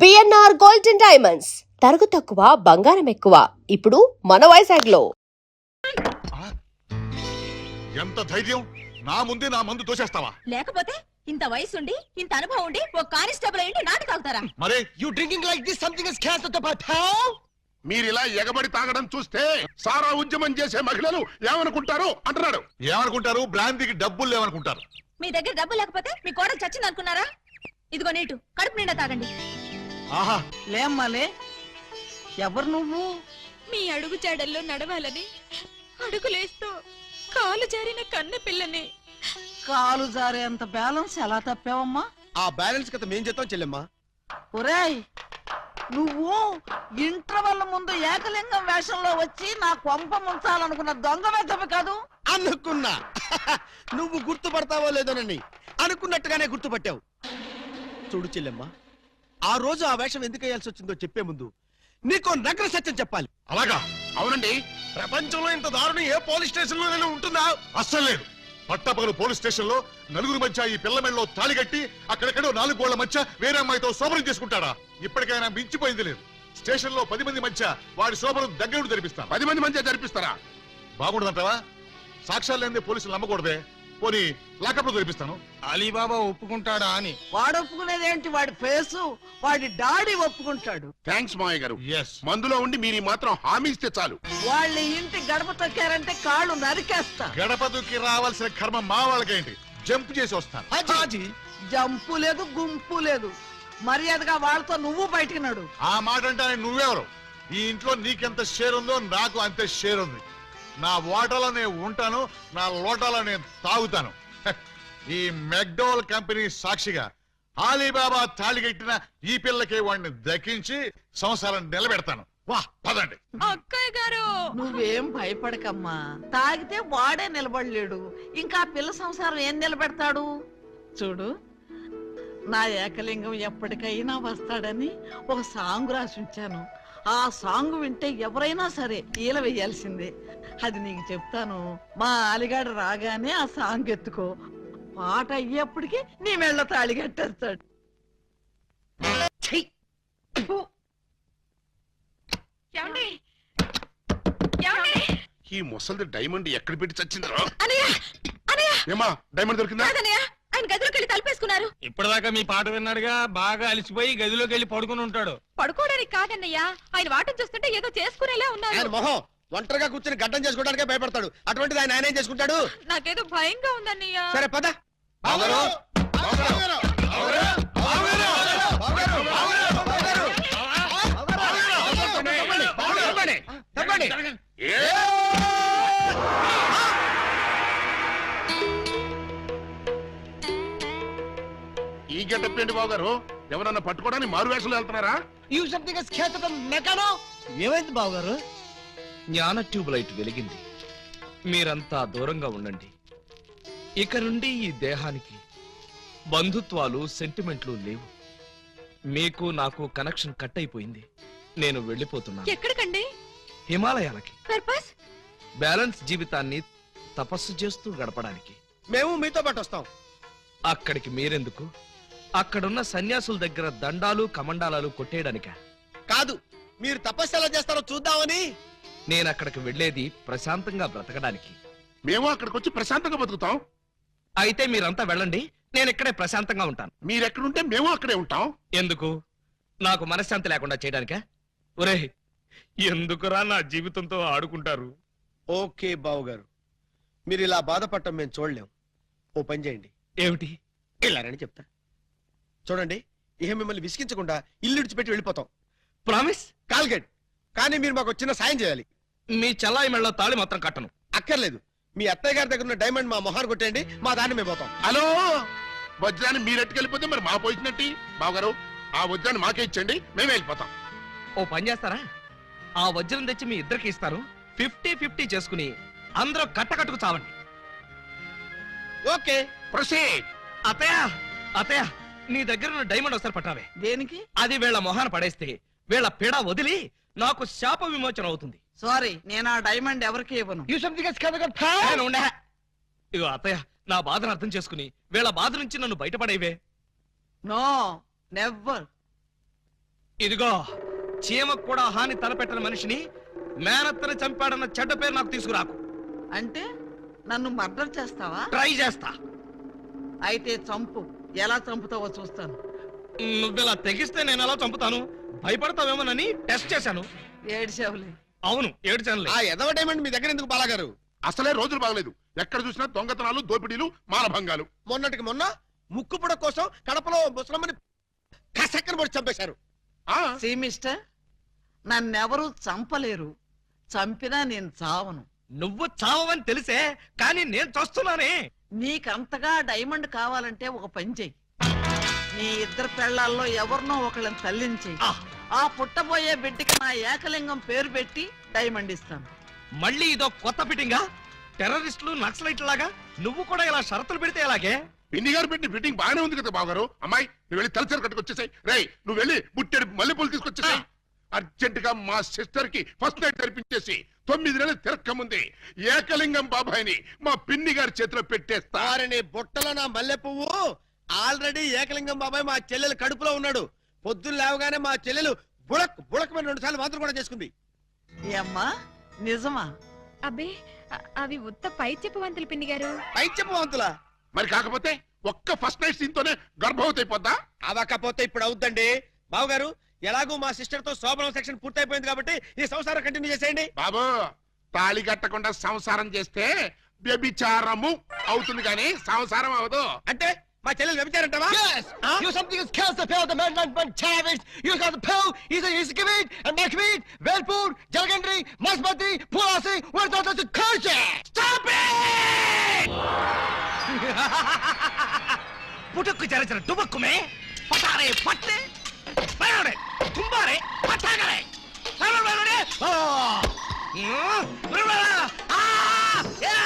BNR golden diamonds తరుగు తక్కువ బంగారం ఎక్కువ ఇప్పుడు మన వైజాగ్ లో. ఎంత ధైర్యం! నా ముందే నా మందు తోసేస్తావా? లేకపోతే ఇంత వయసుండి ఇంత అనుభవం ఉండి ఒక కానిస్టేబుల్ అయ్యి నాటు తాగుతారా? మరే You drinking like this? Something is cancer to my pal. మీరిలా ఎగబడి తాగడం చూస్తే సారా ఉద్యమం చేసే మహిళలు ఏమనుకుంటారు అంటున్నాడు. ఏమనుకుంటారు? బ్రాంతికి డబ్బులు లేవనుకుంటారు. మీ దగ్గర డబ్బు లేకపోతే మీ కోడలు చచ్చింది అనుకున్నారా? ఇదిగో నీటు కడుపు నిండా తాగండి. ఆహా, లేమ్మాలే, ఎవరు నువ్వు? మీ అడుగు జాడల్లో నడవాలని అడుగులేస్తూ కాలు జారిన కన్న పిల్లని. కాలు జారేంత బ్యాలెన్స్ ఎలా తప్పావమ్మా? ఆ బ్యాలెన్స్ కథ మేం చేద్దాం చెల్లెమ్మా. ఒరేయ్, నువ్వు ఇంటర్వెల్ ముందు ఏకలింగం వేషంలో వచ్చి నా కొంప ముంచాలనుకున్న దొంగ వెతవి కాదు అనుకున్నా. నువ్వు గుర్తుపడతావో లేదోనని అనుకున్నట్టుగానే గుర్తుపట్టావు. చూడు చెల్లెమ్మా, ఆ రోజు ఆ వేషం ఎందుకు వేయాల్సి వచ్చిందో చెప్పే ముందు నీకో నగ్న సత్యం చెప్పాలి. అలాగా? అవునండి, ప్రపంచంలో ఇంత దారుణం ఏ పోలీస్ స్టేషన్ లో ఉంటుందా? అస్సలు లేదు. పట్టపగలు పోలీస్ స్టేషన్ లో నలుగురు మధ్య ఈ పిల్ల మెళ్ళలో తాళి కట్టి అక్కడెక్కడో 4 గోళ్ల మధ్య వేరే అమ్మాయితో శోభనం చేసుకుంటాడా? ఇప్పటికైనా మించిపోయింది లేదు. స్టేషన్ లో 10 మంది మధ్య వాడి శోభనం దగ్గర జరిపిస్తాను. 10 మంది మధ్య జరిపిస్తారా? బాగుండదంటావా? సాక్ష్యాలు లేనిదే పోలీసులు నమ్మకూడదే. పోనీ లాకప్ లో జరిపిస్తాను. అలీబాబా ఒప్పుకుంటాడా అని. వాడు ఒప్పుకునేదేంటి? వాడి ఫేసు, వాడి డాడీ ఒప్పుకుంటాడు. థ్యాంక్స్ మావయ్య గారు. Yes. మందులో ఉండి మీరు ఈ మాత్రం హామీ ఇస్తే చాలు. వాళ్ళ ఇంటి గడప తొక్కారంటే కాళ్ళు నరికేస్తా. గడప దూకి రావాల్సిన కర్మ మా వాళ్ళకేంటి? జంప్ చేసి వస్తాను. హాజీ, జంపు లేదు, గుంపు లేదు. మర్యాదగా వాళ్ళతో నువ్వు బయటికి నడు. ఆ మాట అంటే నువ్వెవరు? ఈ ఇంట్లో నీకెంత షేర్ ఉందో నాకు అంతే షేర్ ఉంది. నా ఓటలో నేను ఉంటాను, నా లోటాలో నేను తాగుతాను. ఈ మెక్డోల్ కంపెనీ సాక్షిగా అలీబాబా తాళిగట్టిన ఈ పిల్లకి వాడిని దక్కించి సంసారం నిలబెడతాను. వా పదండి. అక్కయ్య గారు, నువ్వేం భయపడకమ్మా. తాగితే వాడే నిలబడలేడు, ఇంకా పిల్ల సంసారం ఏం నిలబెడతాడు? చూడు, నా ఏకలింగం ఎప్పటికైనా వస్తాడని ఒక సాంగ్ రాసి ఉంచాను. ఆ సాంగ్ వింటే ఎవరైనా సరే ఈల వేయాల్సిందే. అది నీకు చెప్తాను. మా అలిగాడు రాగానే ఆ సాంగ్ ఎత్తుకో. పాట అయ్యేప్పటికి నీ మెళ్ళ తాళి కట్టేస్తాడు. ఏమండి? ఏమండి? ఈ ముసలిది డైమండ్ ఎక్కడ పెట్టి చచ్చిందో. అనయ్య, అనయ్య, ఏమా డైమండ్ దొరికిందా? కాదన్నయ్య, ఆయన గదిలోకి వెళ్ళి తలుపేసుకున్నారు. ఇప్పటిదాకా మీ పాట విన్నాడుగా, బాగా అలిసిపోయి గదిలోకి వెళ్ళి పడుకుని ఉంటాడు. పడుకోవడానికి కాదన్నయ్య, ఆయన వాటం చూస్తుంటే ఏదో చేసుకునేలా ఆయన ఉన్నారు. మొహం ఒంటరిగా కూర్చొని గడ్డం చేసుకోవడానికే భయపడతాడు. అటువంటిది ఆయన ఏం చేసుకుంటాడు? నాకేదో భయంగా ఉందన్నయ్య. సరే పద. బావగారు, బావగారు, బావగారు, బావగారు, బావగారు, బావగారు, తప్పండి, తప్పండి, తప్పండి. ఏ? ఈ గెటప్ ఏంటి బాబు గారు? ఎవరన్నా పట్టుకోవడానికి మారు వేషాలు వెళ్తున్నారా? You something is cancer to మెకానో. ఏమైంది బావగారు? జ్ఞాన ట్యూబ్ లైట్ వెలిగింది. మీరంతా దూరంగా ఉండండి. ఇక నుండి ఈ దేహానికి బంధుత్వాలు, సెంటిమెంట్లు లేవు. మీకు నాకు కనెక్షన్ కట్ అయిపోయింది. నేను వెళ్ళిపోతున్నాను. ఎక్కడికండి? హిమాలయాలకి. పర్పస్? బ్యాలెన్స్ జీవితాన్ని తపస్సు చేస్తూ గడపడానికి. మేము మీతో పాటు వస్తాం. అక్కడికి మీరెందుకు? అక్కడున్న సన్యాసుల దగ్గర దండాలు కమండాలాలు కొట్టేయడానిక? కాదు, మీరు తపస్సు ఎలా చేస్తారో చూద్దామని. నేను అక్కడికి వెళ్ళేది ప్రశాంతంగా బ్రతకడానికి. మేము అక్కడికి వచ్చి ప్రశాంతంగా బతుకుతాం. అయితే మీరంతా వెళ్ళండి, నేను ఇక్కడే ప్రశాంతంగా ఉంటాను. మీరెక్కడుంటే మేము అక్కడే ఉంటాం. ఎందుకు? నాకు మనశ్శాంతి లేకుండా చేయడానికా? ఒరే, ఎందుకురా నా జీవితంతో ఆడుకుంటారు? ఓకే బావగారు, మీరు ఇలా బాధపడటం మేము చూడలేం. ఓ పని చేయండి. ఏమిటి? వెళ్ళారని చెప్తా. చూడండి, ఇహ మిమ్మల్ని విసిగించకుండా ఇల్లు విడిచిపెట్టి వెళ్ళిపోతాం. ప్రామిస్? కాల్గెట్. కానీ మీరు మాకు చిన్న సాయం చేయాలి. మీ చెల్లాయి మెళ్ళ తాళి మాత్రం కట్టను. అక్కర్లేదు, మీ అత్తయ్య గారి దగ్గర ఉన్న డైమండ్ మా మొహాన్ని కొట్టేయండి, మా దాన్ని మేము పోతాం. హలో, వజ్రాన్ని మీరెట్టుకెళ్ళిపోతే మరి మా పోయించినట్టు. బావగారు, ఆ వజ్రాన్ని మాకే ఇచ్చండి, మేమే వెళ్ళిపోతాం. ఓ పని చేస్తారా? ఆ వజ్రం తెచ్చి మీ ఇద్దరికి ఇస్తారు. 50-50 చేసుకుని అందరూ కట్టకట్టుకు చావండి. Okay, proceed. అత్తయ్య, అత్తయ్య, నీ దగ్గర ఉన్న డైమండ్ ఒకసారి పట్టావే. దేనికి? అది వీళ్ళ మొహాన పడేస్తే వీళ్ళ పీడ వదిలి నాకు శాప విమోచన అవుతుంది. సారీ, నేను ఆ డైమండ్ ఎవరికి ఇవ్వను. నేను ఉండే. ఇగో అత్తయ్య, నా బాధను అర్థం చేసుకుని వీళ్ళ బాధ నుంచి నన్ను బయటపడేవే. No, never. ఇదిగో చీమకు కూడా హాని తలపెట్టిన మనిషిని మేనత్తని చంపాడన్న చెడ్డ పేరు నాకు తీసుకురాకు. అంటే నన్ను మర్డర్ చేస్తావా? ట్రై చేస్తా. అయితే చంపు. ఎలా చంపుతావో చూస్తాను. నువ్విలా తెగిస్తే నేను ఎలా చంపుతాను? భయపడతావేమోనని టెస్ట్ చేశాను. ఏడ్చావులే. అవును, ఏడ్చానులే. ఆ ఎదవ డైమండ్ మీ దగ్గర ఎందుకు బాలాగారు? అసలే రోజులు బాగలేదు. ఎక్కడ చూసినా దొంగతనాలు, దోపిడీలు, మానభంగాలు. మొన్నటికి మొన్న ముక్కు పుడ కోసం కడపలో ముసలమ్మని కసక్కన పొడి చంపేశారు. ఆ సి మిస్టర్, నన్నెవరూ చంపలేరు. చంపినా నేను చావను. నువ్వు చావని తెలిసే, కానీ నేను చస్తున్నానే. నీకంతగా డైమండ్ కావాలంటే ఒక పని చెయ్యి. నీ ఇద్దరు పెళ్లాల్లో ఎవరినో ఒకళ్ళని తల్లించేయి. ఆ, ఆ పుట్టబోయే బిడ్డకి నా ఏకలింగం పేరు పెట్టి డైమండ్ ఇస్తాను. మళ్ళీ ఇదో కొత్త ఫిట్టింగా? టెర్రరిస్టులు, నక్సలైట్ లాగా నువ్వు కూడా ఇలా షరతులు పెడితే ఎలాగే? పిన్ని గారు పెట్టిన ఫిట్టింగ్ బాగానే ఉంది కదా బావగారు. అమ్మాయి నువ్వు వెళ్ళి తలచరు కట్టుకొచ్చేసాయి. రేయ్ నువ్వు వెళ్ళి బుట్టెడు మల్లెపూలు తీసుకొచ్చేసాయి. అర్జెంట్ గా మా సిస్టర్ కి ఫస్ట్ నైట్ తెరిపించేసి 9 నెలలు తిరక్క ముందే ఏకలింగం బాబాయిని మా పిన్ని గారి చేతిలో పెట్టేస్తా. వారిని బుట్టలో నా మల్లె పువ్వు. ఆల్రెడీ ఏకలింగం బాబాయ్ మా చెల్లెలు కడుపులో ఉన్నాడు. పొద్దున్న లేవగానే మా చెల్లెలు బుడక్ బుడక్ మీద 2 సార్లు మాత్రం కూడా చేసుకుంది. ఏమ్మా, నిజమా? అబ్బే అవి ఉత్త పై చెప్పవంతులు పిన్ని గారు. పై చెప్పవంతులా? మరి కాకపోతే ఒక్క ఫస్ట్ నైట్ సీన్ తోనే గర్భవతి అయిపోద్దా? అవకపోతే ఇప్పుడు అవుద్దండి. బావగారు, ఎలాగూ మా సిస్టర్ తో శోభనం సెక్షన్ పూర్తయిపోయింది కాబట్టి ఈ సంసారం కంటిన్యూ చేసేయండి. బాబు, తాళి కట్టకుండా సంసారం చేస్తే వ్యభిచారము అవుతుంది కానీ సంసారం అవదు. అంటే మా చెల్లెలు వ్యభిచారంటావా? You something is kills the pill, the man one savage. You got the pill, he's a meat, and make meat, Velpur, Jalgandri, Masmati, Pulasi, we're not to curse it! Stop it! పుట్టుకు చరచర డుబక్కుమే పటారే పట్టే బయడే తుంబారే పటాగరే బయడే ఆ బయడే ఆ yeah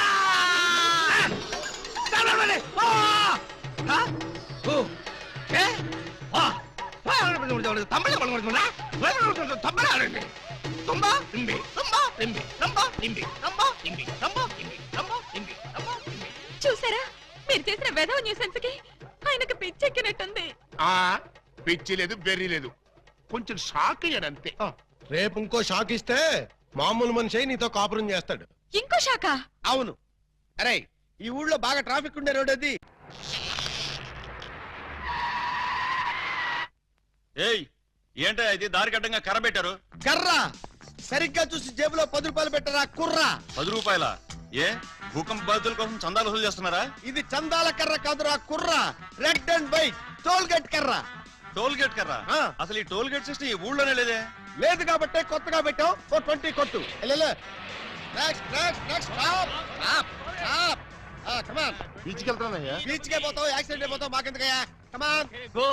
బయడే ఆ హ ఓ ఏ ఆ తమిళ బలగొడుతున్నా తమిళ ఆడండి తుంబా ఇంబి తుంబా ఇంబి తుంబా ఇంబి తుంబా ఇంబి తుంబా ఇంబి తుంబా ఇంబి తుంబా ఇంబి. చూసారా, మీరు చేసిన వెధవ న్యూసెన్స్ కి ఆయనకు పిచ్చెక్కినట్టుంది. ఆ పిచ్చి లేదు, బెర్రీ లేదు, కొంచెం షాక్ అయ్యాడంతే. రేపు ఇంకో షాక్ ఇస్తే మామూలు మనిషి నీతో కాపురం చేస్తాడు. ఇంకో శాఖ. అవును. అరే, ఈ ఊళ్ళో బాగా ట్రాఫిక్ ఉండే రోడ్ అది. ఏయ్ ఏంటో ఇది దారి కట్టంగా కర్ర పెట్టారు? కర్ర సరిగ్గా చూసి జేబులో 10 రూపాయలు పెట్టరా కుర్రా. 10 రూపాయల? ఏ భూకంప బాధితుల కోసం చందాలు వసూలు చేస్తున్నారా? ఇది చందాల కర్ర కాదురా కుర్రా. Red and white toll gate కర్ర. టోల్ గేట్ కర్ర? ఆ. అసలు ఈ టోల్ గేట్ సిస్టమ్ ఈ ఊళ్ళోనే లేదే. లేదు కాబట్టి కొత్తగా పెట్టావు. 20 కొట్టు. Next next next stop stop stop. Come on. బీచ్కి వెళ్తానయ్యా. బీచ్ కే పోతావు, యాక్సిడెంట్ అయిపోతావు, మాకెందుకయ్యా. కమాన్. గో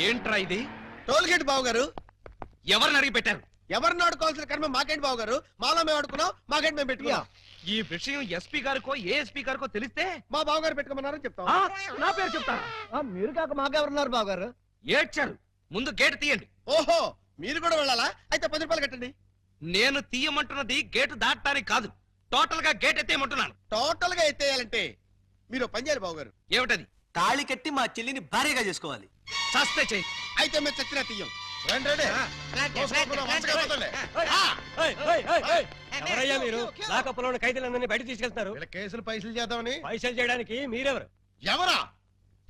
ఏంట్రా ఇది? టోల్ గేట్ బావు గారు. ఎవరిని అడిగి పెట్టారు? ఎవరిని ఆడుకోవాల్సిన కర్మ మాకేంటి బావు గారు. మాలో మేము ఆడుకున్నాం, మాకేంటి మేము పెట్టుకున్నాం. ఈ విషయం ఎస్పీ గారికో ఏఎస్పీ గారికో తెలిస్తే మా బావు గారు పెట్టుకోమన్నారని చెప్తాం. ఆ, నా పేరు చెప్తారా? మీరు కాక మాకెవరున్నారు బావ గారు? ఏడ్చారు. ముందు గేటు తీయండి. ఓహో, మీరు కూడా వెళ్ళాలా? అయితే 10 రూపాయలు కట్టండి. నేను తీయమంటున్నది గేటు దాటడానికి కాదు, టోటల్ గా గేట్ ఎత్తేయమంటున్నాను. టోటల్ గా ఎత్తేయాలంటే మీరు ఓ పని చేయాలి బావు గారు. ఏమిటది? తాళి కట్టి మా చెల్లిని భార్యగా చేసుకోవాలి. చస్తే చెయ్యి. అయితే మేము చచ్చినా తీయం. ఎవరయ్యా మీరు? లాకప్లో ఉన్న ఖైదీలందరినీ బయట తీసుకెళ్తున్నారు. వీళ్ళ కేసులు పైసలు చేద్దామని. పైసలు చేయడానికి మీరెవరు? ఎవరా?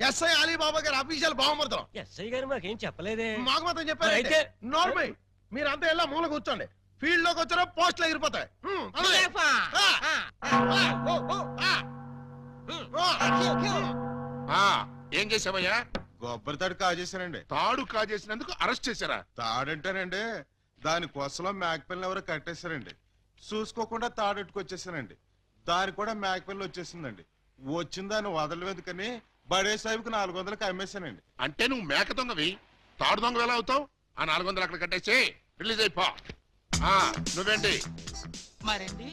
ఎస్ఐ అలీబాబా గారు అఫీషియల్ బావమర్దం. ఎస్ఐ గారు మాకేం చెప్పలేదే. మాకు మాత్రం చెప్పారు. అయితే నార్మల్ మీరంతా ఎలా మూల కూర్చోండి. ఫీల్డ్ లోకి వచ్చారో పోస్టులు ఎగిరిపోతాయి. ఏం చేసావయ్యా? కొబ్బరి తాడు కాజేశానండి. తాడు కాజేసినందుకు అరెస్ట్ చేశారా? తాడంటానండి, దాని కొసలో మేకపిల్లని ఎవరో కట్టేశారండి. చూసుకోకుండా తాడెట్టుకొచ్చేసానండి. దాని కూడా మేకపిల్ల వచ్చేసిందండి. వచ్చిన దాన్ని వదలవేదుకని బడే సాహిబ్కి 400కి అమ్మేశానండి. అంటే నువ్వు మేక దొంగవి, తాడు దొంగ ఎలా అవుతావు? ఆ 400 అక్కడ కట్టేసి రిలీజ్ అయిపో. నువ్వేంటి? మరండి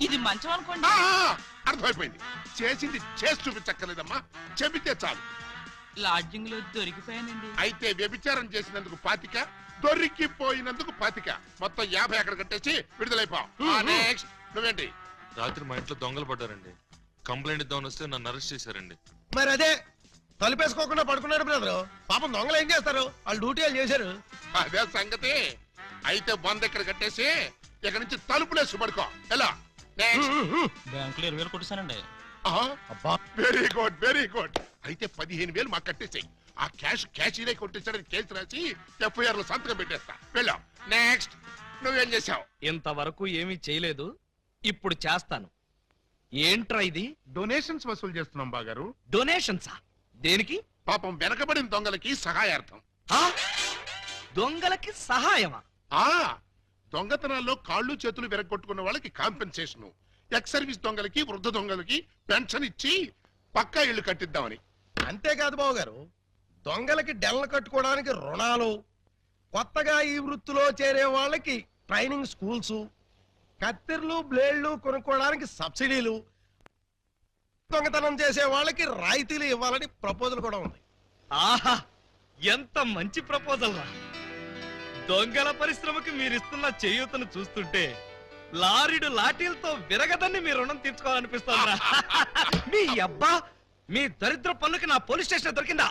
ఇది మంచం అనుకోండి. అర్థమైపోయింది. చేసింది చేసి చూపించక్కర్లేదమ్మా, చెబితే చాలు. లాడ్జింగ్ లో దొరికిపోయానండి. అయితే వ్యభిచారం చేసినందుకు 25, దొరికిపోయినందుకు 25, మొత్తం 50 అక్కడ కట్టేసి విడుదలైపో. నెక్స్ట్ నువ్వేంటి? రాత్రి మా ఇంట్లో దొంగలు పడ్డారండి. కంప్లైంట్ ఇద్దామని వస్తే నన్ను అరెస్ట్ చేశారండి. మరి అదే తలుపేసుకోకుండా పడుకున్నాడు బ్రదరు. పాపం దొంగలు ఏం చేస్తారు, వాళ్ళు డ్యూటీ వాళ్ళు చేశారు. అదే సంగతి. అయితే బంద్ ఎక్కడ కట్టేసి ఇక్కడ నుంచి తలుపులేసి పడుకో. ఎలా బ్యాంకులో 20,000 కొట్టేశానండి. Very good, very good. అయితే 15,000 మాకు కట్టేసాయి. ఆ క్యాష్ కొట్టేసాడని కేసు రాసి FIR లో సంతకం పెట్టేస్తా. వెళ్ళాం. నెక్స్ట్ నువ్వేం చేసావు? ఇంతవరకు ఏమీ చేయలేదు, ఇప్పుడు చేస్తాను. ఏంట్రా ఇది? డొనేషన్స్ వసూలు చేస్తున్నాం బాగారు. డొనేషన్సా? దేనికి? పాపం వెనకబడిన దొంగలకి సహాయార్థం. ఆ? దొంగలకి సహాయమా? ఆ దొంగతనాల్లో కాళ్ళు చేతులు విరగొట్టుకున్న వాళ్ళకి కాంపెన్సేషన్, ఎక్స్ సర్వీస్ దొంగలకి వృద్ధ దొంగలకి పెన్షన్ ఇచ్చి పక్కా ఇళ్లు కట్టిద్దామని. అంతేకాదు బాబు గారు, దొంగలకి డెల్ల కట్టుకోవడానికి రుణాలు, కొత్తగా ఈ వృత్తిలో చేరే వాళ్ళకి ట్రైనింగ్ స్కూల్స్, కత్తెర్లు బ్లేడ్లు కొనుక్కోవడానికి సబ్సిడీలు, దొంగతనం చేసే వాళ్ళకి రాయితీలు ఇవ్వాలని ప్రపోజల్ కూడా ఉంది. ఆహా, ఎంత మంచి ప్రపోజల్ రా! దొంగల పరిశ్రమకి మీరిస్తున్న చేయూతను చూస్తుంటే లారీడు లాఠీలతో విరగదని మీ రుణం తీర్చుకోవాలనిపిస్తోందిరా. మీ అబ్బా, మీ దరిద్ర పన్నుకి నా పోలీస్ స్టేషన్ దొరికిందా?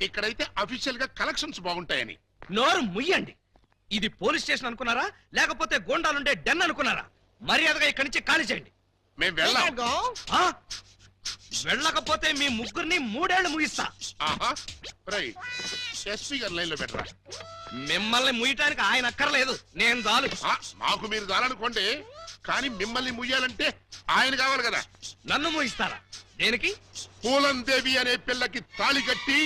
ఇక్కడైతే అఫీషియల్ గా కలెక్షన్స్ బాగుంటాయని. నోరు ముయ్యండి. ఇది పోలీస్ స్టేషన్ అనుకున్నారా, లేకపోతే గోండాలుండే డెన్ అనుకున్నారా? మర్యాదగా ఇక్కడి నుంచి ఖాళీ చేయండి. మేము వెళ్ళాం. ఆ? వెళ్ళకపోతే మీ ముగ్గురిని 3 ఏళ్లు ముగిస్తా. ఆహా, రైట్. ఎస్పీ గారి లైన్ లో పెట్టరా. మిమ్మల్ని ముయ్యటానికి ఆయన అక్కర్లేదు, నేను చాలు. మాకు మీరు దాలనుకోండి, కానీ మిమ్మల్ని ముయ్యాలంటే ఆయన కావాలి కదా. నన్ను ముయిస్తారా? దేనికి? పూలందేవి అనే పిల్లకి తాళి కట్టి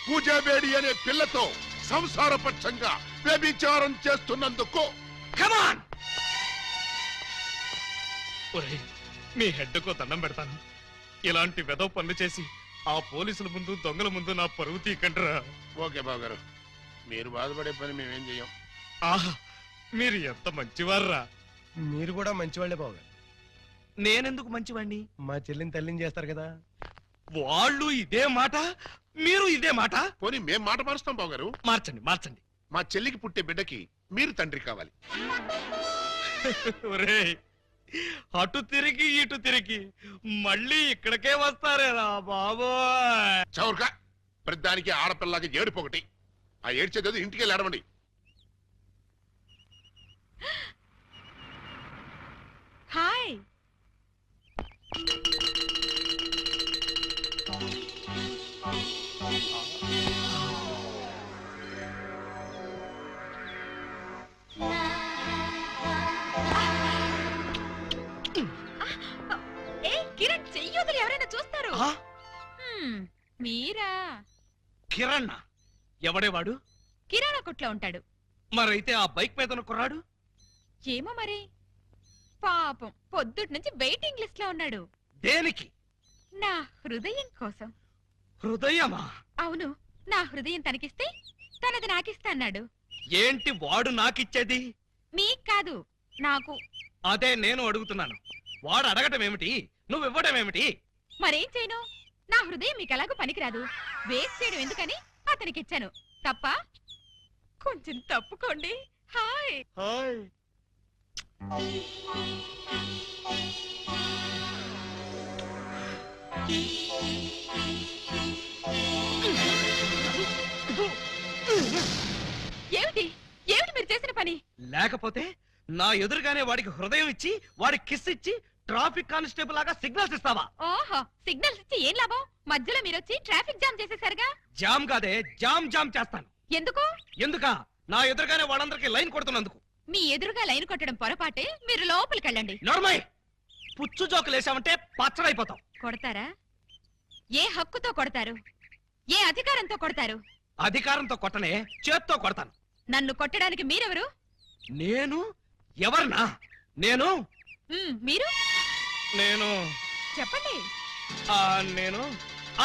పూజాబేడి అనే పిల్లతో సంసారపక్షంగా వ్యభిచారం చేస్తున్నందుకు. కమాన్! ఒరేయ్, మీ హెడ్కో దండం పెడతాను. ఇలాంటి వెదవ పనులు చేసి ఆ పోలీసుల ముందు దొంగల ముందు నా పరువు తీకంటరా. ఓకే బాబు గారు, మీరు బాధపడే పని మేమేం చెయ్యం. ఆహా, మీరు ఎంత మంచివార్రా. మీరు కూడా మంచివాళ్లే బాబు గారు. నేనెందుకు మంచివాణ్ణి? మా చెల్లిని తల్లిని చేస్తారు కదా. వాళ్ళు ఇదే మాట, మీరు ఇదే మాట. పోనీ మేం మాట మారుస్తాం బాబు గారు. మార్చండి, మార్చండి. మా చెల్లికి పుట్టే బిడ్డకి మీరు తండ్రి కావాలి. ఒరేయ్, అటు తిరిగి ఇటు తిరిగి మళ్ళీ ఇక్కడికే వస్తారేరా బాబోయ్. చౌర్గా ప్రతిదానికి ఆడపిల్లకి ఏడుపు ఒకటి. ఆ ఏడ్చేది ఇంటికి వెళ్ళి ఏడవండి. హాయ్. ఏ కిరణ్, చెయ్యొదులు, ఎవరైనా చూస్తారు. ఆ? మీరా? కిరణ్ ఎవడేవాడు? కిరాణా కొట్లో ఉంటాడు. మరైతే ఆ బైక్ మీద కుర్రాడు? ఏమో మరి, పాపం పొద్దుటి నుంచి వెయిటింగ్ లిస్ట్ లో ఉన్నాడు. దేనికి? నా హృదయం కోసం. హృదయమా? అవును, నా హృదయం తనకిస్తే తనది నాకిస్తా అన్నాడు. ఏంటి వాడు నాకిచ్చేది? నీకు కాదు, నాకు. అదే నేను అడుగుతున్నాను. వాడు అడగటం ఏమిటి, నువ్వు ఇవ్వడం ఏమిటి? మరేం చేయను, నా హృదయం మీకు ఎలాగో పనికిరాదు, వేస్ట్ చేయడం ఎందుకని అతనికి ఇచ్చాను. తప్ప? కొంచెం తప్పుకోండి. హాయ్. హాయ్. ఏమిటి ఏమిటి మీరు చేసిన పని? లేకపోతే నా ఎదురుగానే వాడికి హృదయం ఇచ్చి వాడికి కిస్ ఇచ్చి ట్రాఫిక్ కానిస్టేబుల్ లాగా సిగ్నల్స్ ఇస్తావా? ఓహో, సిగ్నల్స్ ఇచ్చి ఏం లాభం? మధ్యలో మీరొచ్చి ట్రాఫిక్ జామ్ చేసేసరిగా. జామ్ కాదే, జామ్ జామ్ చేస్తాను. ఎందుకు? ఎందుకా? నా ఎదురుగానే వాళ్ళందరికీ లైన్ కొడుతున్నందుకు. మీ ఎదురుగా లైన్ కొట్టడం పొరపాటే, మీరు లోపలికి వెళ్ళండి. నోర్మయ్, పుచ్చు జోకులు వేసామంటే పచ్చడైపోతాం. కొడతారా? ఏ హక్కుతో కొడతారు? ఏ అధికారంతో కొడతారు? అధికారంతో కొట్టనే, చేత్తో కొడతాను. నన్ను కొట్టడానికి మీరెవరు? నేను ఎవరినా? నేను మీరు నేను చెప్పండి. నేను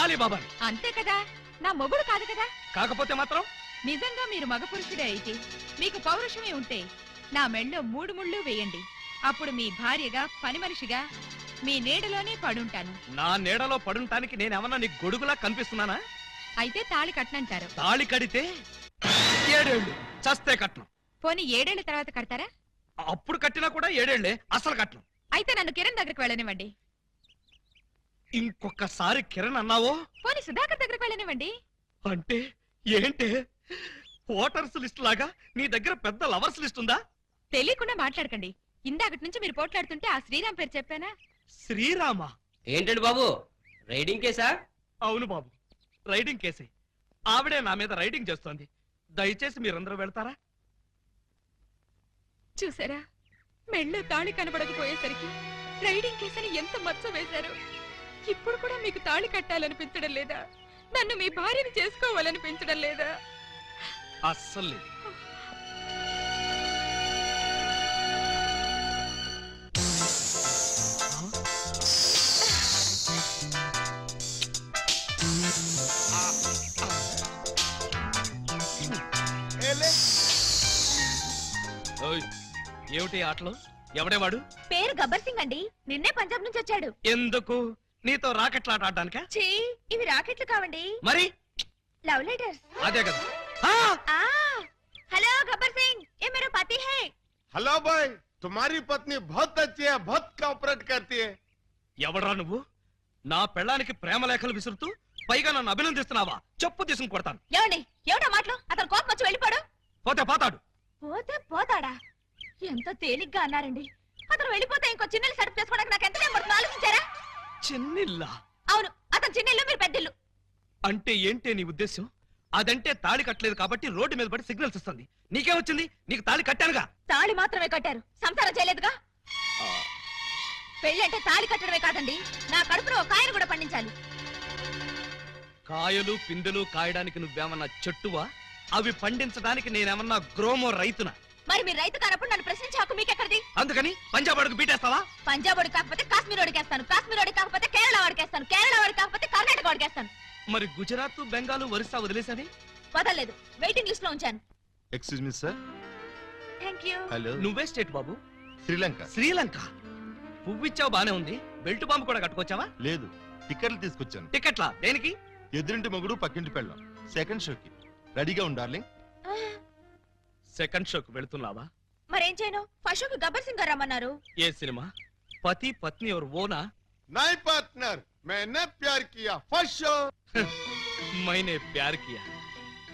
ఆలీబాబాని. అంతే కదా, నా మొగుడు కాదు కదా. కాకపోతే మాత్రం నిజంగా మీరు మగ పురుషుడే అయితే, మీకు పౌరుషమే ఉంటే నా మెళ్ళో 3 ముళ్ళు వేయండి. అప్పుడు మీ భార్యగా, పని మనిషిగా మీ నీడలోనే పడుంటాను. నా నీడలో పడుంటానికి నేనేమన్నా నీకు గొడుగులా కనిపిస్తున్నానా? అయితే తాళి కట్టనంటారు. తాళి కడితే 7 ఏళ్ళు, చస్తే కట్నం. పోనీ 7 ఏళ్ల తర్వాత కడతారా? అప్పుడు కట్టినా కూడా 7 ఏళ్లే, అసలు కట్నం. అయితే నన్ను కిరణ్ దగ్గరికి వెళ్ళనివ్వండి. ఇంకొకసారి కిరణ్ అన్నావో పోనీ సుధాకర్ దగ్గరకు వెళ్ళనివ్వండి. అంటే ఏంటే ఓటర్స్ లిస్ట్ లాగా నీ దగ్గర పెద్ద లవర్స్ లిస్ట్ ఉందా? తెలియకుండా మాట్లాడకండి. ఇందాకటి నుంచి మీరు పోట్లాడుతుంటే ఆ శ్రీరామ్ పేరు చెప్పానా? శ్రీరామ? ఏంటండి బాబు, రైడింగ్ కేసా? అవును బాబు, రైడింగ్ కేసే. ఆవిడే నా మీద రైడింగ్ చేస్తోంది. దయచేసి మీరందరూ వెళ్తారా? చూసారా, మెళ్ళో తాళి కనబడకపోయేసరికి రైడింగ్ కేసని ఎంత మచ్చ వేశారు. ఇప్పుడు కూడా మీకు తాళి కట్టాలనిపించడం లేదా? నన్ను మీ భార్యని చేసుకోవాలనిపించడం లేదా? అస్సలు లేదు. ఓయ్, ఏమిటి ఆటలు? ఎవడేవాడు? పేరు గబ్బర్ సింగ్ అండి. నిన్నే పంజాబ్ నుంచి వచ్చాడు. ఎందుకు? నీతో రాకెట్లాట ఆడడానికా? ఛీ, ఇవి రాకెట్లు కావండి, మరి లవ్ లెటర్స్. అదే కదా. हेलो गब्बर सिंह, ये मेरा पति है। हेलो भाई, तुम्हारी पत्नी बहुत अच्छी है, बहुत कोऑपरेट करती है। ఎవడరా నువ్వు? నా పెళ్ళానికి ప్రేమ లేఖలు విసురుతూ పైగా నన్ను అభినందిస్తున్నావా? చెప్పు తీసుకుని కొడతాను. ఏమండి, ఏమిటా మాటలు? అతను కోపం వచ్చి వెళ్ళిపోడు. పోతే పోతాడు. పోతే పోతాడా? ఎంత తేలిగ్గా అన్నారండి. అతను వెళ్ళిపోతే ఇంకో చిన్నెల్లు సెటప్ చేసుకోవడానికి నాకు ఎంత టైం పడుతుందో ఆలోచించారా? చిన్నిల్లా? అవును, అతను చిన్నెల్లు, మీరు పెద్దిల్లు. అంటే ఏంటే నీ ఉద్దేశం? అదంటే తాళి కట్టలేదు కాబట్టి రోడ్డు మీద పడి సిగ్నల్స్ ఇస్తుంది. నీకేమొచ్చింది? నీకు తాళి కట్టానుగా. తాళి మాత్రమే కట్టారు, సంసారం చేయలేదుగా. పెళ్ళంటే తాళి కట్టడమే కాదండి, నా కడుపులో ఒక కాయను కూడా పండించాలి. కాయలు పిందెలు కాయడానికి నువ్వేమన్నా చెట్టువా? అవి పండించడానికి నేనేమన్నా గ్రోమో రైతునా? మరి మీరు రైతు కానప్పుడు నన్ను ప్రశ్నించే హక్కు మీకెక్కడిది? అందుకని పంజాబ్ అడుగు బీటేస్తావా? పంజాబ్ వాడు కాకపోతే కాశ్మీర్ వాడికేస్తాను, కాశ్మీర్ వాడి కాకపోతే కేరళ వాడికేస్తాను, కేరళ వాడి కాకపోతే కర్ణాటక వాడికేస్తాను. మరి గుజరాత్ బెంగాల్ ఒరిస్సా వదిలేసని? వదలలేదు, వెయిటింగ్ లిస్ట్ లో ఉంచాను. Excuse me sir. Thank you. Hello. నువ్వే స్టేట్ బాబు? శ్రీలంక। శ్రీలంక? పువ్విచ్చావు బానే ఉంది, బెల్ట్ బాంబు కూడా కట్టుకొచ్చావా? లేదు, టికెట్లు తీసుకొచ్చాను। టికెట్లా? దేనికి? ఎదురింటి మొగుడు పక్కింటి పెళ్ళం, సెకండ్ షోకి రెడీగా ఉండు డార్లింగ్। సెకండ్ షోకి వెళుతున్నావా? మరేం చేయను? ఫస్ట్ షోకి గబ్బర్ సింగ్ గారు రమ్మన్నారు. ఏ సినిమా? పతి పత్ని और वो ना? नई पार्टनर, मैंने प्यार किया, फर्स्ट शो। मैंने प्यार किया,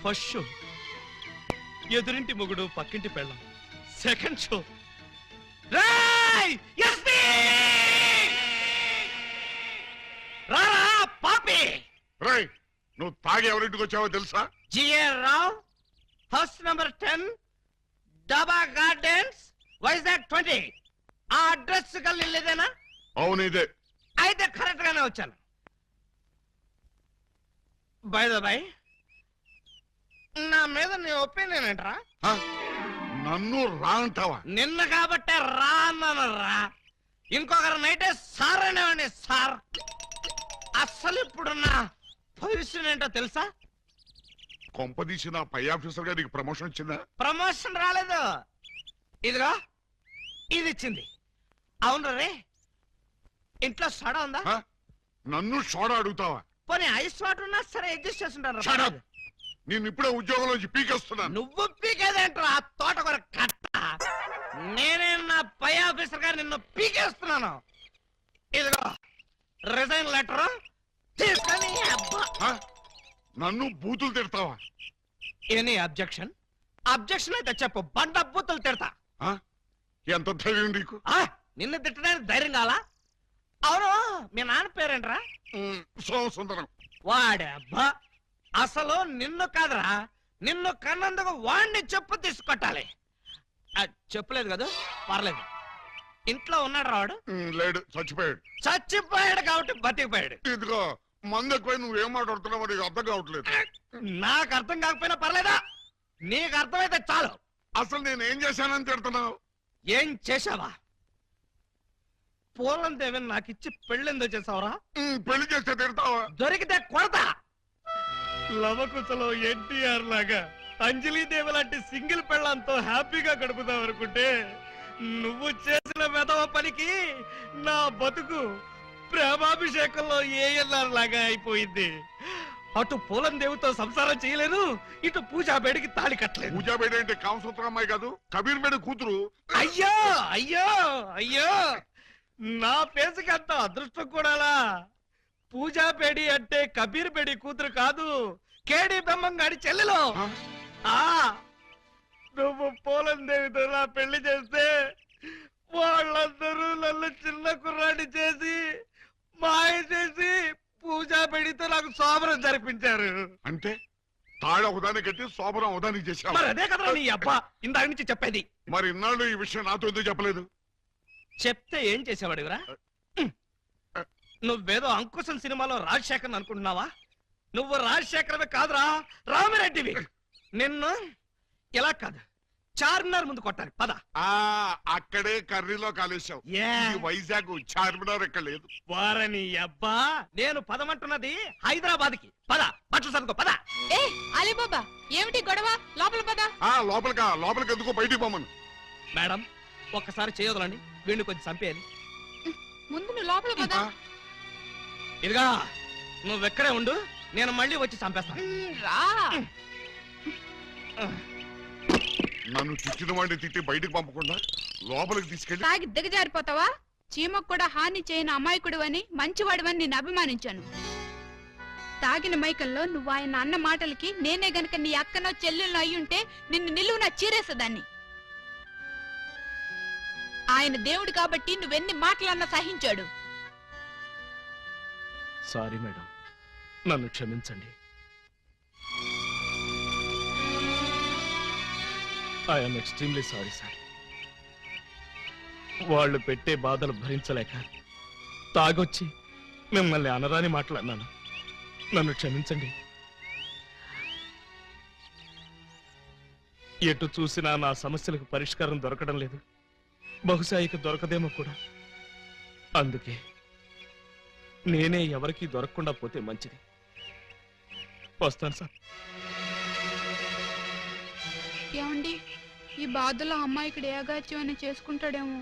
ఫస్ట్ షో. ఎదురింటి మొగుడు పక్కింటి పెళ్ళం, సెకండ్ షో. రాయ్ ఎస్పీ రారా పాపి. రేయ్, నువ్వు తాగి ఎవరింటికి వచ్చావో తెలుసా? GR Rao, house number 10, Daba Gardens, Vizag 20. ఆ అడ్రస్ కలిలేదేనా? అవును, ఇదే. అయితే కరెక్ట్ గానే వచ్చాను. బై ద బై, నా మీద నీ ఒపీనియన్ ఏంట్రా? హ? నన్ను రా అంటావా? నిన్న కాబట్టే రా అన్నాను రా. ఇంకొకరు నైటే సార్ అనేవాడిని సార్. అస్సలు ఇప్పుడు నా పొజిషన్ ఏంటో తెలుసా? కొంపదీసి నా పై ఆఫీసర్ గా నీకు ప్రమోషన్ వచ్చిందా? ప్రమోషన్ రాలేదు, ఇదిగో ఇది ఇచ్చింది. అవును రే, ఇంట్లో సోడా ఉందా? హ? నన్ను సోడా అడుగుతావా? పోనీ ఐస్ వాటర్ ఉన్నా సరే అడ్జస్ట్ Shut up. చేస్తుంటాను. నేను ఇప్పుడే ఉద్యోగంలోంచి పీకేస్తున్నాను. నువ్వు పీకేదేంట్రా తోటకూర కట్ట? నేనే నా పై ఆఫీసర్ గారు నిన్ను పీకేస్తున్నాను. ఇదిగో రిజైన్ లెటర్ తీసుకొని. హ? నన్ను బూతులు తిడతావా? Any objection? అబ్జెక్షన్ అయితే చెప్పు, బండ బూతులు తిడతా. హ? ఎంత ధైర్యం నీకు? నిన్ను తిట్టడానికి ధైర్యం కావాలా? అవును, మీ నాన్న పేరేంట్రా? సోమసుందరం. వాడే అబ్బా, అసలు నిన్ను కాదురా, నిన్ను కన్నందుకు వాడిని చెప్పు తీసుకొట్టాలి. చెప్పలేదు కదా, పర్లేదు. ఇంట్లో ఉన్నాడు రావాడు? లేడు, చచ్చిపోయాడు. చచ్చిపోయాడు కాబట్టి బతికిపోయాడు. ఇదిగో మందు ఎక్కువ, నువ్వేం మాట్లాడుతున్నావో నీకు అర్థం కావట్లేదు. నాకు అర్థం కాకపోయినా పర్లేదా? నీకు అర్థమైతే చాలు. అసలు నేను ఏం చేశానని తిడుతున్నావు? ఏం చేశావా? పూలం దేవిని నాకు ఇచ్చి పెళ్ళెందో చేసావురా? పెళ్లి చేస్తే తిడతావా? దొరికితే కొడతా. లవకుశలో ఎన్టీఆర్ లాగా అంజలీదేవి లాంటి సింగిల్ పెళ్ళంతో హ్యాపీగా గడుపుదాం అనుకుంటే నువ్వు చేసిన వెధవ పనికి నా బతుకు ప్రేమాభిషేకంలో ఏఎల్ఆర్ లాగా అయిపోయింది. అటు పూలం దేవుతో సంసారం చేయలేను, ఇటు పూజాబేడికి తాళి కట్టలేదు. పూజాబేడి అంటే కామసూత్ర అమ్మాయి కాదు, కబీర్ బేడి కూతురు. అయ్యో అయ్యో అయ్యో, నా పేసుకి అంత అదృష్టం కూడాలా? పూజా బేడి అంటే కబీర్ బేడి కూతురు కాదు, కేడి బ్రహ్మంగాడి చెల్లెలు. ఆ నువ్వు పోలందేవితో నా పెళ్లి చేస్తే వాళ్ళందరూ నన్ను చిన్న కుర్రాడి చేసి మాయ చేసి పూజా బేడితో నాకు శోభనం జరిపించారు. అంటే తాళ ఒకదాన్ని కట్టి శోభనం ఒకదానికి చేశావు. మరి అదే కదా నీ అబ్బా ఇందాక నుంచి చెప్పేది. మరి ఇన్నాళ్ళు ఈ విషయం నాతో ఎందుకు చెప్పలేదు? చెప్తే ఏం చేసేవాడివిరా? నువ్వేదో అంకుశం సినిమాలో రాజశేఖర్ అనుకుంటున్నావా? నువ్వు రాజశేఖరమే కాదురా, రామిరెడ్డివి. నిన్ను ఇలా కాదు, చార్మినార్ ముందు కొట్టాలి. పద. అక్కడే కర్రీలో కాలేశావు. ఏ? ఈ వైజాగ్ చార్మినార్ ఎక్కడ లేదు. వారని అబ్బా, నేను పదమంటున్నది హైదరాబాద్ కి. పద, బట్టలు సర్దుకో. పద. ఏ అలీబాబా, ఏమిటి గొడవ? లోపల పద. లోపలికి ఎందుకో బయటికి పోమను. మేడం ఒక్కసారి చేయొదలండి, వీడిని కొంచెం చంపేయాలి. ముందు నువ్వు లోపల పద. ఇదిగా నువ్వెక్కడే ఉండు, నేను మళ్ళీ వచ్చి చంపేస్తాను. రా. నన్ను తిట్టిన వాడిని తిట్టి బయటికి పంపకుండా లోపలికి తీసుకెళ్ళి తాగి దిగజారిపోతావా? చీమకు కూడా హాని చేయని అమాయకుడు అని మంచివాడివని నేను అభిమానించాను. తాగిన మైకంలో నువ్వు ఆయన అన్న మాటలకి నేనే గనక నీ అక్కనో చెల్లెల్లో అయ్యుంటే నిన్ను నిలువున చీరేసేదాన్ని. ఆయన దేవుడు కాబట్టి నువ్వెన్ని మాటలన్నా సహించాడు. సారీ మేడం, నన్ను క్షమించండి. I'm extremely sorry sir. వాళ్ళు పెట్టే బాధలు భరించలేక తాగొచ్చి మిమ్మల్ని అనరాని మాట్లాడినాను. నన్ను క్షమించండి. ఎటు చూసినా నా సమస్యలకు పరిష్కారం దొరకడం లేదు. బహుశా ఇక దొరకదేమో కూడా. అందుకే నేనే ఎవరికీ దొరకకుండా పోతే మంచిది. వస్తాను సార్. ఏమండి, ఈ బాధలో అమ్మాయికి ఏగాచ్యం అని చేసుకుంటాడేమో.